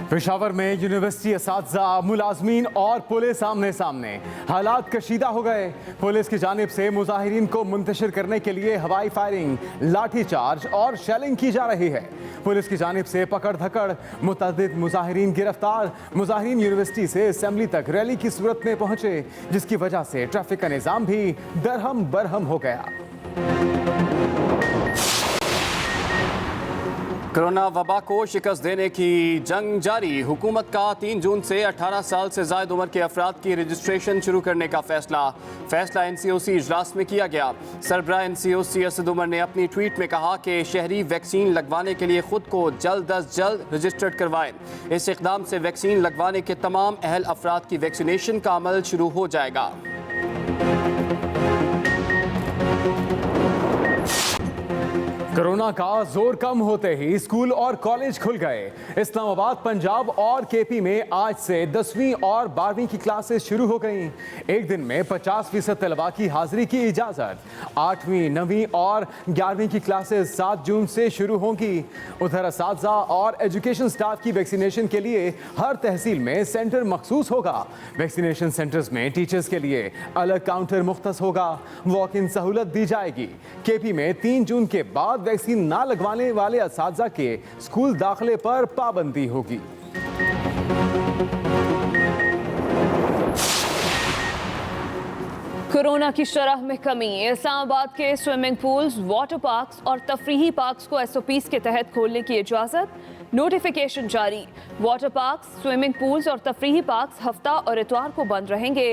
पेशावर में यूनिवर्सिटी असातिज़ा, मुलाजमीन और पुलिस आमने सामने। हालात कशीदा हो गए। पुलिस की जानिब से मुजाहिरीन को मुंतशिर करने के लिए हवाई फायरिंग, लाठीचार्ज और शेलिंग की जा रही है। पुलिस की जानिब से पकड़ धकड़, मुतअद्दिद मुजाहिरीन गिरफ्तार। मुजाहिरीन यूनिवर्सिटी से असेंबली तक रैली की सूरत में पहुंचे, जिसकी वजह से ट्रैफिक का निज़ाम भी दरहम बरहम हो गया। कोरोना वबा को शिकस्त देने की जंग जारी। हुकूमत का 3 जून से 18 साल से ज़ायद उम्र के अफराद की रजिस्ट्रेशन शुरू करने का फैसला NCOC इजलास में किया गया। सरबराह NCOC असद उमर ने अपनी ट्वीट में कहा कि शहरी वैक्सीन लगवाने के लिए खुद को जल्द अज जल्द रजिस्टर्ड करवाएं। इस इक़दाम से वैक्सीन लगवाने के तमाम अहल अफराद की वैक्सीनेशन का अमल शुरू हो जाएगा। कोरोना का जोर कम होते ही स्कूल और कॉलेज खुल गए। इस्लामाबाद, पंजाब और KP में आज से 10वीं और 12वीं की क्लासेस शुरू हो गईं। एक दिन में 50% तलबा की हाजिरी की इजाज़त। 8वीं, 9वीं और 11वीं की क्लासेस 7 जून से शुरू होंगी। उधर असातिज़ा और एजुकेशन स्टाफ की वैक्सीनेशन के लिए हर तहसील में सेंटर मखसूस होगा। वैक्सीनेशन सेंटर्स में टीचर्स के लिए अलग काउंटर मुख्तस होगा। वॉक इन सहूलत दी जाएगी। KP में 3 जून के बाद वैक्सीन ना लगवाने वाले असातिज़ा के स्कूल दाखिले पर पाबंदी होगी। कोरोना की शरह में कमी। इस्लामाबाद के स्विमिंग पूल्स, वाटर पार्क्स और तफरीही पार्क्स को SOPs के तहत खोलने की इजाज़त। नोटिफिकेशन जारी। वाटर पार्क्स, स्विमिंग पूल्स और तफरीही पार्क्स हफ्ता और इतवार को बंद रहेंगे।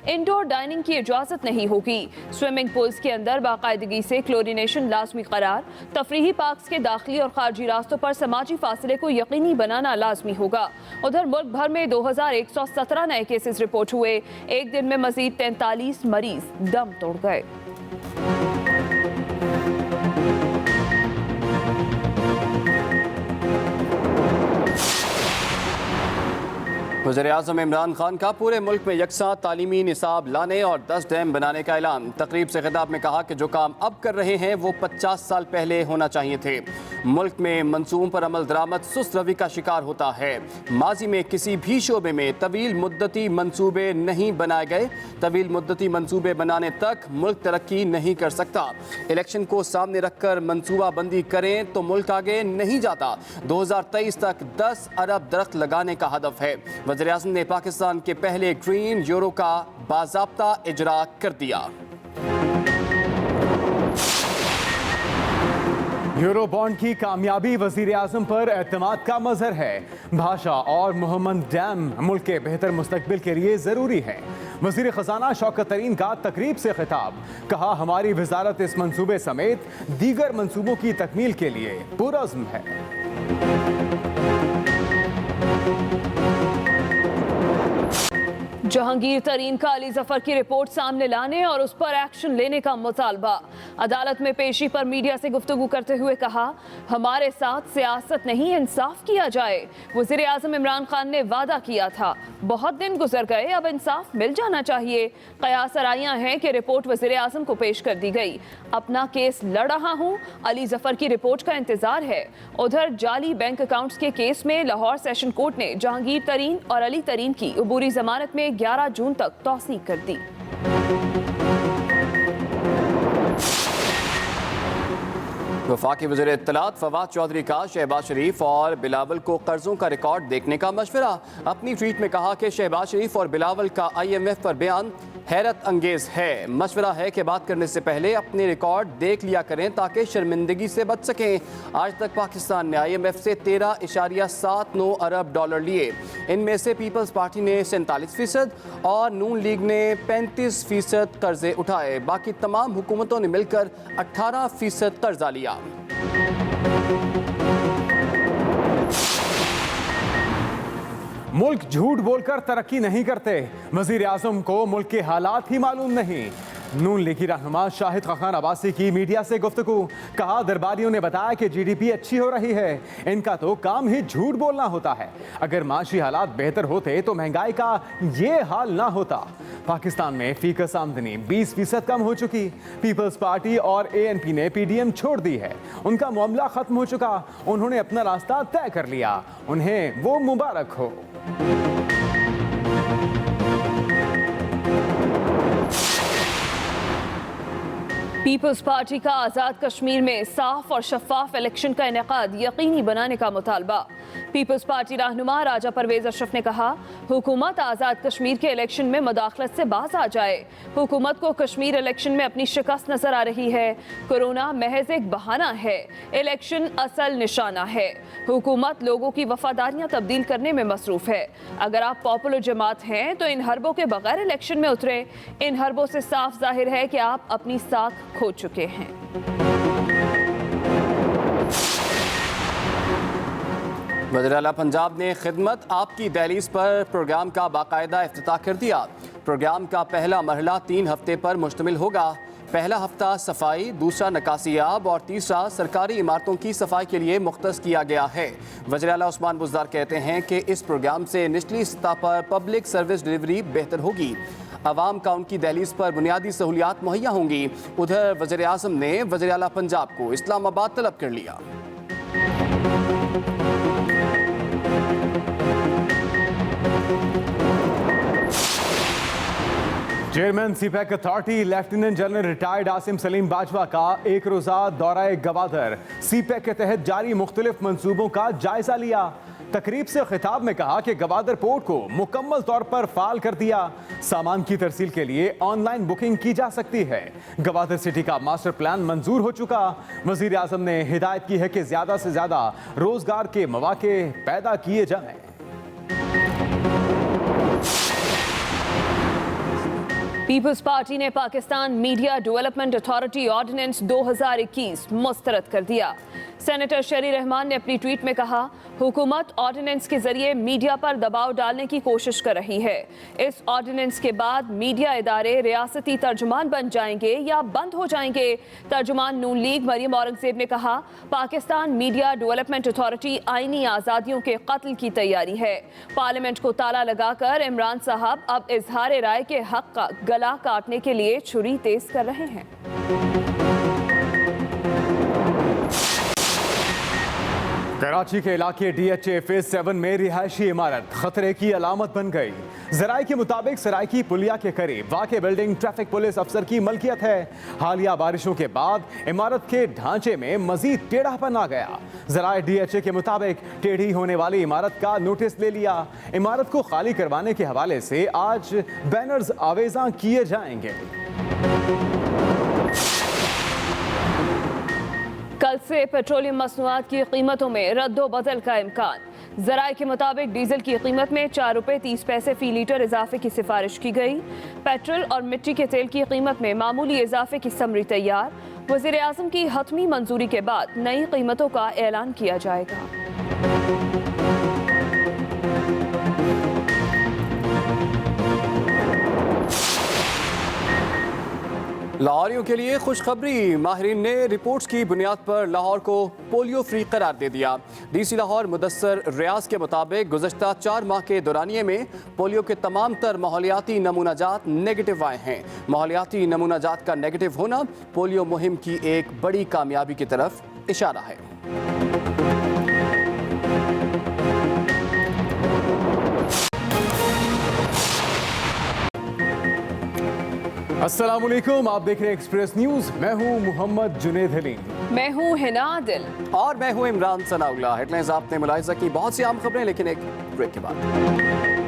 इंडोर डाइनिंग की इजाज़त नहीं होगी। स्विमिंग पूल्स के अंदर बाकायदगी से क्लोरिनेशन लाजमी करार। तफरीही पार्क्स के दाखिली और खारजी रास्तों पर समाजी फासले को यकीनी बनाना लाजमी होगा। उधर मुल्क भर में 2117 नए केसेस रिपोर्ट हुए। एक दिन में मजीद 43 मरीज दम तोड़ गए। वज़ीर-ए-आज़म इमरान खान का पूरे मुल्क में यकसा तालीमी निसाब लाने और 10 डैम बनाने का ऐलान। तकरीब से खिताब में कहा कि जो काम अब कर रहे हैं वो 50 साल पहले होना चाहिए थे। मुल्क में मंसूबों पर अमल दरामद सुस्त रवि का शिकार होता है। माजी में किसी भी शोबे में तवील मुद्दती मंसूबे नहीं बनाए गए। तवील मुद्दती मंसूबे बनाने तक मुल्क तरक्की नहीं कर सकता। इलेक्शन को सामने रखकर मंसूबा बंदी करें तो मुल्क आगे नहीं जाता। 2023 तक 10 अरब दरख्त लगाने का हदफ है। वज़ीर-ए-आज़म ने पाकिस्तान के पहले ग्रीन यूरो का बाज़ाब्ता इजरा कर दिया। यूरो बॉन्ड की कामयाबी वज़ीर-ए-आज़म पर एतमाद का मज़हर है। भाषा और मोहम्मद डैम मुल्क के बेहतर मुस्तकबिल के लिए ज़रूरी है। वज़ीर ख़ज़ाना शौकत तरीन का तकरीब से खिताब। कहा, हमारी वज़ारत इस मंसूबे समेत दीगर मंसूबों की तकमील के लिए पुरअज़्म है। जहांगीर तरीन का अली जफर की रिपोर्ट सामने लाने और उस पर एक्शन लेने का मुतालबा। अदालत में पेशी पर मीडिया से गुफ्तगू करते हुए कहा, हमारे साथ सियासत नहीं, इंसाफ किया जाए। वज़ीर-ए-आज़म इमरान खान ने वादा किया था, बहुत दिन गुजर गए, अब इंसाफ मिल जाना चाहिए। कयास आराइयां हैं कि रिपोर्ट वज़ीर-ए-आज़म को पेश कर दी गई। अपना केस लड़ रहा हूँ, अली जफर की रिपोर्ट का इंतजार है। उधर जाली बैंक अकाउंट्स के केस में लाहौर सेशन कोर्ट ने जहांगीर तरीन और अली तरीन की अबूरी जमानत में 11 जून तक तौसीक कर दी। वफाकी वज़ीर इत्तलात फवाद चौधरी का शहबाज शरीफ और बिलावल को कर्जों का रिकॉर्ड देखने का मशवरा। अपनी ट्वीट में कहा कि शहबाज शरीफ और बिलावल का IMF पर बयान हैरत अंगेज है। मशवरा है कि बात करने से पहले अपने रिकॉर्ड देख लिया करें ताकि शर्मिंदगी से बच सकें। आज तक पाकिस्तान ने IMF से 13.79 अरब डॉलर लिए। इनमें से पीपल्स पार्टी ने 47% और नून लीग ने 35% कर्जे उठाए। बाकी तमाम हुकूमतों ने मिलकर 18% कर्जा लिया। मुल्क झूठ बोलकर तरक्की नहीं करते। वज़ीर-ए-आज़म को मुल्क के हालात ही मालूम नहीं। नून लीगी रहनुमा शाहिद खान अब्बासी की मीडिया से गुफ्तगू। कहा, दरबारियों ने बताया कि जीडीपी अच्छी हो रही है, इनका तो काम ही झूठ बोलना होता है। अगर माशी हालात बेहतर होते तो महंगाई का ये हाल ना होता। पाकिस्तान में फीकस आमदनी 20% कम हो चुकी। पीपल्स पार्टी और एएनपी ने पीडीएम छोड़ दी है। उनका मामला खत्म हो चुका। उन्होंने अपना रास्ता तय कर लिया। उन्हें वो मुबारक हो। पीपल्स पार्टी का आज़ाद कश्मीर में साफ और शफाफ इलेक्शन का इनेकाद यकीनी बनाने का मुतालबा। पीपल्स पार्टी रहनुमा राजा परवेज अशरफ ने कहा, हुकूमत आज़ाद कश्मीर के इलेक्शन में मुदाखलत से बाज आ जाए। हुकूमत को कश्मीर इलेक्शन में अपनी शिकस्त नजर आ रही है। कोरोना महज एक बहाना है, इलेक्शन असल निशाना है। हुकूमत लोगों की वफादारियां तब्दील करने में मसरूफ है। अगर आप पॉपुलर जमात हैं तो इन हरबों के बगैर इलेक्शन में उतरे। इन हरबों से साफ जाहिर है कि आप अपनी साख खो चुके हैं। वज़ीर-ए-आला पंजाब ने खिदमत आपकी दहलीज पर प्रोग्राम का बाकायदा इफ्तिताह कर दिया। प्रोग्राम का पहला मरहला 3 हफ्ते पर मुश्तमिल होगा। पहला हफ्ता सफाई, दूसरा नकासियाब और तीसरा सरकारी इमारतों की सफाई के लिए मुख्तस किया गया है। वज़ीर-ए-आला उस्मान बुज़दार कहते हैं कि इस प्रोग्राम से निचली सतह पर पब्लिक सर्विस डिलीवरी बेहतर होगी। अवाम का उनकी दहलीज पर बुनियादी सहूलियात मुहैया होंगी। उधर वज़ीर आज़म ने वज़ीर-ए-आला पंजाब को इस्लामाबाद तलब कर लिया। Chairman CPEC authority lieutenant general retired Asim Salim Bajwa का एक रोजा दौरा गवादर। सीपैक के तहत जारी मुख्तलिफ मंसूबों का जायजा लिया। तकरीब से खिताब में कहा कि गवादर पोर्ट को मुकम्मल तौर पर फाल कर दिया। सामान की तरसील के लिए ऑनलाइन बुकिंग की जा सकती है। गवादर सिटी का मास्टर प्लान मंजूर हो चुका। वजीर आजम ने हिदायत की है कि ज्यादा से ज्यादा रोजगार के मौके पैदा किए जाएं। पीपल्स पार्टी ने Pakistan media development authority ordinance 2021 मुस्तरद कर दिया। सेनेटर शरी रहमान ने अपनी ट्वीट में कहा, हुकूमत ऑर्डिनेंस के जरिए मीडिया पर दबाव डालने की कोशिश कर रही है। इस ऑर्डिनेंस के बाद मीडिया इदारे रियासती तर्जुमान बन जाएंगे या बंद हो जाएंगे। तर्जुमान नून लीग मरियम औरंगजेब ने कहा, पाकिस्तान मीडिया डेवलपमेंट अथॉरिटी आईनी आज़ादियों के कत्ल की तैयारी है। पार्लियामेंट को ताला लगाकर इमरान साहब अब इजहार राय के हक का गला काटने के लिए छुरी तेज कर रहे हैं। कराची के इलाके डीएचए फेज 7 में रिहायशी इमारत खतरे की अलामत बन गई। जराये के मुताबिक सरायकी पुलिया के करीब वाक़ बिल्डिंग ट्रैफिक पुलिस अफसर की मलकियत है। हालिया बारिशों के बाद इमारत के ढांचे में मजीद टेढ़ापन आ गया। जराये डीएचए के मुताबिक टेढ़ी होने वाली इमारत का नोटिस ले लिया। इमारत को खाली करवाने के हवाले से आज बैनर्स आवेजा किए जाएंगे। कल से पेट्रोलियम मसनूआत की कीमतों में रद्दो बदल का इम्कान। जराये के मुताबिक डीजल की कीमत में 4 रुपये 30 पैसे फी लीटर इजाफे की सिफारिश की गई। पेट्रोल और मिट्टी के तेल की कीमत में मामूली इजाफे की समरी तैयार। वज़ीर आज़म की हतमी मंजूरी के बाद नई कीमतों का ऐलान किया जाएगा। लाहौरियों के लिए खुशखबरी। माहिरीन ने रिपोर्ट्स की बुनियाद पर लाहौर को पोलियो फ्री करार दे दिया। डीसी लाहौर मुदस्सर रियाज के मुताबिक गुज़श्ता 4 माह के दौरानिये में पोलियो के तमाम तर माहौलियाती नमूनाजात नेगेटिव आए हैं। माहौलियाती नमूनाजात का नेगेटिव होना पोलियो मुहिम की एक बड़ी कामयाबी की तरफ इशारा है। अस्सलाम वालेकुम, आप देख रहे हैं एक्सप्रेस न्यूज। मैं हूं मोहम्मद जुनेद हलीम। मैं हूं हिना दिल और मैं हूं इमरान सनाउल्लाह। हेडलाइंस आपने मुलाहिजा की, बहुत सी अहम खबरें, लेकिन एक ब्रेक के बाद।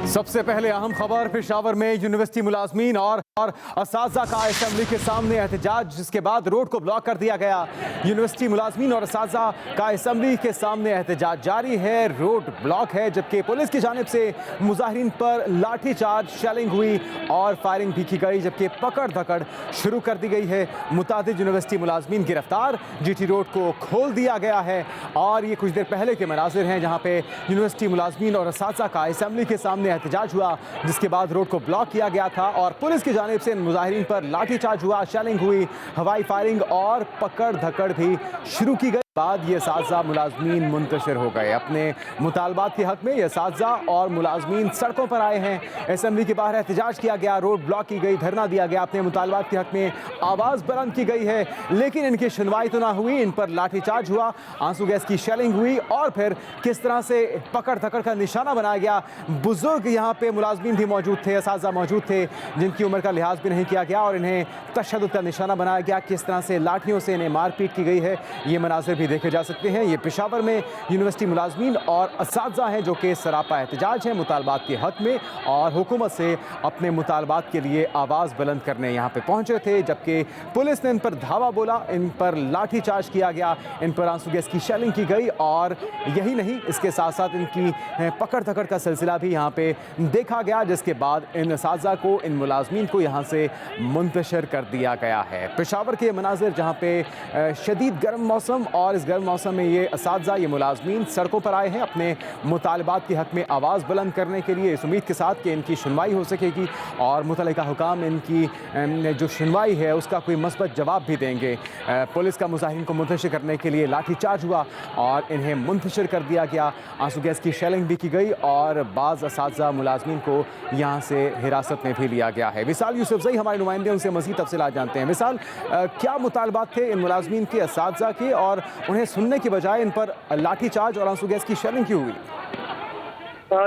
सबसे पहले अहम खबर, पेशावर में यूनिवर्सिटी मुलाजमीन और असातिज़ा का असेंबली के सामने एहतजाज, जिसके बाद रोड को ब्लॉक कर दिया गया। यूनिवर्सिटी मुलाजमीन और असातिज़ा का असेंबली के सामने एहतजाज जारी है, रोड ब्लॉक है, जबकि पुलिस की जानिब से मुजाहिरीन पर लाठीचार्ज, शेलिंग हुई और फायरिंग भी की गई, जबकि पकड़ धकड़ शुरू कर दी गई है। मुतादिद यूनिवर्सिटी मुलाजमीन गिरफ्तार, जीटी रोड को खोल दिया गया है। और ये कुछ देर पहले के मनाजिर हैं जहाँ पे यूनिवर्सिटी मुलाजमीन और असातिज़ा का असेंबली के सामने सामने एहतजाज हुआ, जिसके बाद रोड को ब्लॉक किया गया था और पुलिस की जानिब से इन मुजाहिरीन पर लाठीचार्ज हुआ, शेलिंग हुई, हवाई फायरिंग और पकड़ धकड़ भी शुरू की गई। बाद ये असातिज़ा मुलाजमीन मुंतशिर हो गए। अपने मुतालबात के हक में ये असातिज़ा और मुलाजमीन सड़कों पर आए हैं। असेंबली के बाहर एहतजाज किया गया, रोड ब्लॉक की गई, धरना दिया गया, अपने मुतालबात के हक में आवाज़ बुलंद की गई है, लेकिन इनकी सुनवाई तो ना हुई। इन पर लाठीचार्ज हुआ, आंसू गैस की शेलिंग हुई और फिर किस तरह से पकड़ धकड़ का निशाना बनाया गया। बुजुर्ग यहाँ पे मुलाजमीन भी मौजूद थे, असातिज़ा मौजूद थे, जिनकी उम्र का लिहाज भी नहीं किया गया और इन्हें तशद्दुद का निशाना बनाया गया। किस तरह से लाठियों से इन्हें मारपीट की गई है, ये मनाज़िर देखे जा सकते हैं। ये पेशावर में यूनिवर्सिटी मुलाजमीन और असातिज़ा हैं जो कि सरापा एहतजाज हैं मुतालबात के हक में और हुकूमत से अपने मुतालबात के लिए आवाज़ बुलंद करने यहाँ पे पहुँचे थे, जबकि पुलिस ने इन पर धावा बोला, इन पर लाठीचार्ज किया गया, इन पर आंसू गैस की शेलिंग की गई और यही नहीं, इसके साथ साथ इनकी पकड़ धकड़ का सिलसिला भी यहाँ पे देखा गया, जिसके बाद इन असातिज़ा को, इन मुलाजमीन को यहाँ से मुंतशिर कर दिया गया है। पेशावर के मनाजिर जहाँ पे शदीद गर्म मौसम और इस गर्म मौसम में ये असातिज़ा, ये मुलाजमीन सड़कों पर आए हैं अपने मुतालबात के हक में आवाज़ बुलंद करने के लिए, इस उम्मीद के साथ कि इनकी सुनवाई हो सकेगी और मुतल्लिका हुकाम इनकी जो सुनवाई है उसका कोई मस्बत जवाब भी देंगे। पुलिस का मुजाहिरीन को मुंतशिर करने के लिए लाठीचार्ज हुआ और इन्हें मुंतशिर कर दिया गया, आंसू गैस की शेलिंग भी की गई और बाज़ असातिज़ा मुलाजमीन को यहाँ से हिरासत में भी लिया गया है। विशाल यूसुफजई हमारे नुमाइंदे, उनसे मज़ीद तफसीलात जानते हैं। विशाल, क्या मुतालबात थे इन मुलाजमीन के, असातिज़ा के, और उन्हें सुनने के बजाय इन पर लाठीचार्ज और आंसू गैस की शेलिंग क्यों हुई?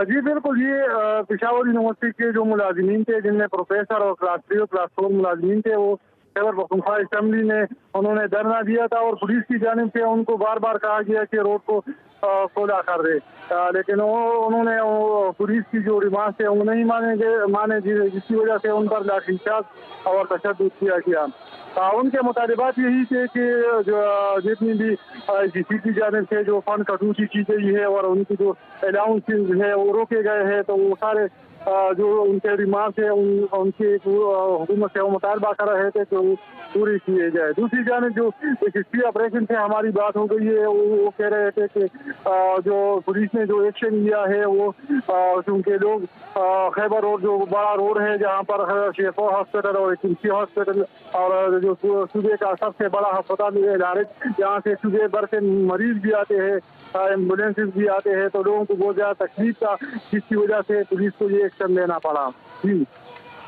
जी बिल्कुल, ये पेशावर यूनिवर्सिटी के जो मुलाजमीन थे, जिनमें प्रोफेसर और क्लास 3 और क्लास 4 मुलाजमीन थे, वो खैबर पख्तूनख्वा असेंबली में उन्होंने धरना दिया था और पुलिस की जानिब से उनको बार बार कहा गया कि रोड को खोला कर दे, लेकिन उन्होंने पुलिस की जो डिमांड थे वो नहीं माने, जिसकी वजह से उन पर लाठीचार्ज और तशद्दुद किया गया। उनके मुतालिबात यही थे कि जो जितनी भी जीसी की जानिब से जो फंड कटौती की गई है और उनकी जो अलाउंसेस है वो रोके गए हैं, तो वो सारे जो उनके डिमांड है उनकी हुकूमत से वो मुतालबा कर रहे थे तो पूरी किए जाए। दूसरी जानिब जो हिस्ट्री ऑपरेशन से हमारी बात हो गई है, वो कह रहे थे कि जो पुलिस ने जो एक्शन लिया है वो क्योंकि लोग खैबर रोड जो बड़ा रोड है जहाँ पर शेफा हॉस्पिटल और किमसी हॉस्पिटल और जो सूबे का सबसे बड़ा अस्पताल है, जहाँ से सूबे भर से मरीज भी आते हैं, एम्बुलेंसेज भी आते हैं, तो लोगों को बहुत ज़्यादा तकलीफ था, जिसकी वजह से पुलिस को ये एक्शन लेना पड़ा। जी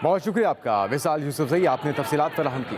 बहुत शुक्रिया आपका विशाल यूसुफजई, आपने तफसीलात फराहम की।